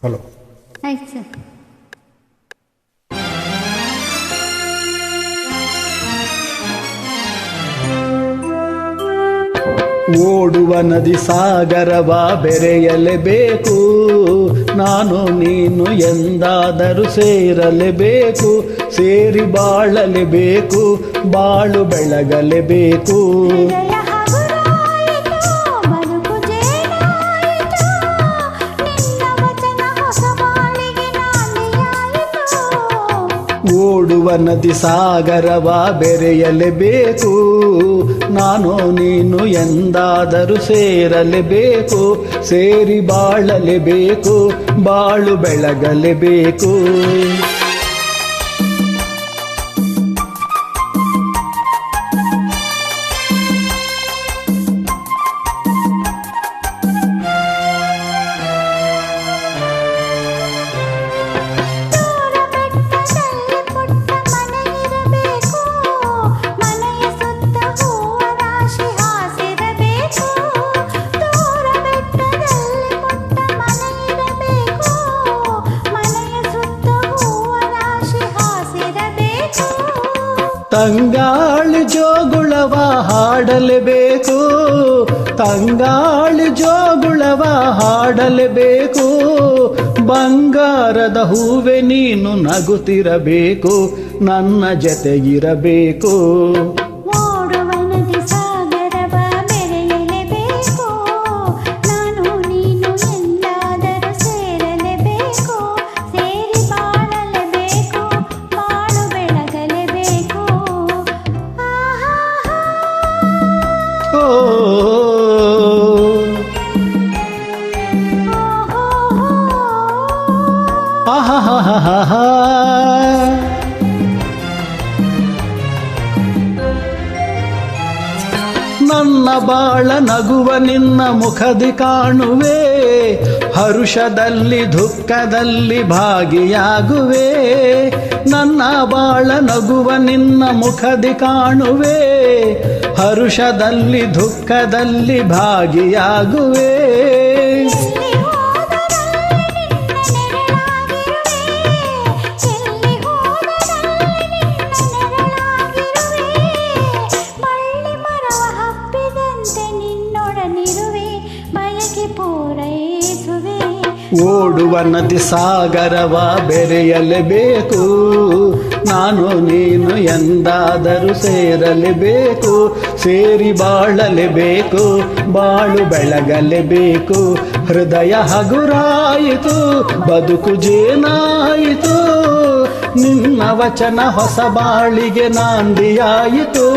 Hello. ಆಯ್ತು sir. ಓಡುವ ನದಿ ಸಾಗರವ ಬೆರೆಯಲೇಬೇಕು, ನಾನು ನೀನು ಎಂದಾದರೂ ಸೇರಲೇಬೇಕು, ಸೇರಿ ಬಾಳಲೇಬೇಕು, ಬಾಳು ಬೆಳಗಲೇಬೇಕು. ಓಡುವ ನದಿ ಸಾಗರವ ಬೆರೆಯಲೇಬೇಕು, ನಾನು ನೀನು ಎಂದಾದರೂ ಸೇರಲೇಬೇಕು, ಸೇರಿ ಬಾಳಲೇಬೇಕು, ಬಾಳು ಬೆಳಗಲೇಬೇಕು. ತಂಗಾಳಿ ಜೋಗುಳವ ಹಾಡಲೇಬೇಕು, ತಂಗಾಳಿ ಜೋಗುಳವ ಹಾಡಲೇಬೇಕು, ಬಂಗಾರದ ಹೂವೆ ನೀನು ನಗುತ್ತಿರಬೇಕು, ನನ್ನ ಜೊತೆಗಿರಬೇಕು. ಆಹಾ ನನ್ನ ಬಾಳ ನಗುವ ನಿನ್ನ ಮುಖದಿ ಕಾಣುವೆ, ಹರುಷದಲ್ಲಿ ದುಃಖದಲ್ಲಿ ಭಾಗಿಯಾಗುವೆ. ನನ್ನ ಬಾಳ ನಗುವ ನಿನ್ನ ಮುಖದಿ ಕಾಣುವೆ, ಹರುಷದಲ್ಲಿ ದುಃಖದಲ್ಲಿ ಭಾಗಿಯಾಗುವೆ. ಓಡುವ ನದಿ ಸಾಗರವ ಬೆರೆಯಲೇಬೇಕು, ನಾನು ನೀನು ಎಂದಾದರೂ ಸೇರಲೇಬೇಕು, ಸೇರಿ ಬಾಳಲೇಬೇಕು, ಬಾಳು ಬೆಳಗಲೇಬೇಕು. ಹೃದಯ ಹಗುರಾಯಿತು, ಬದುಕು ಜೇನಾಯಿತು, ನಿನ್ನ ವಚನ ಹೊಸ ಬಾಳಿಗೆ ನಾಂದಿಯಾಯಿತು.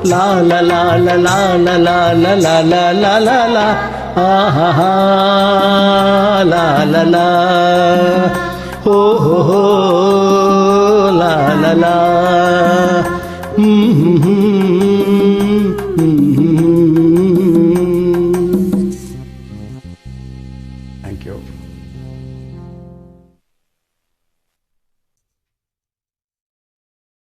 ಲಾಲ ಲಾಲ ಲಾಲ ಲಾಲ ಲಾಲ ಲಾಲ ಲಾ, ಆಹಾ ಲಾಲ ಲಾ, ಹೋ ಹೋ ಹೋ ಲಾಲ ಲಾ.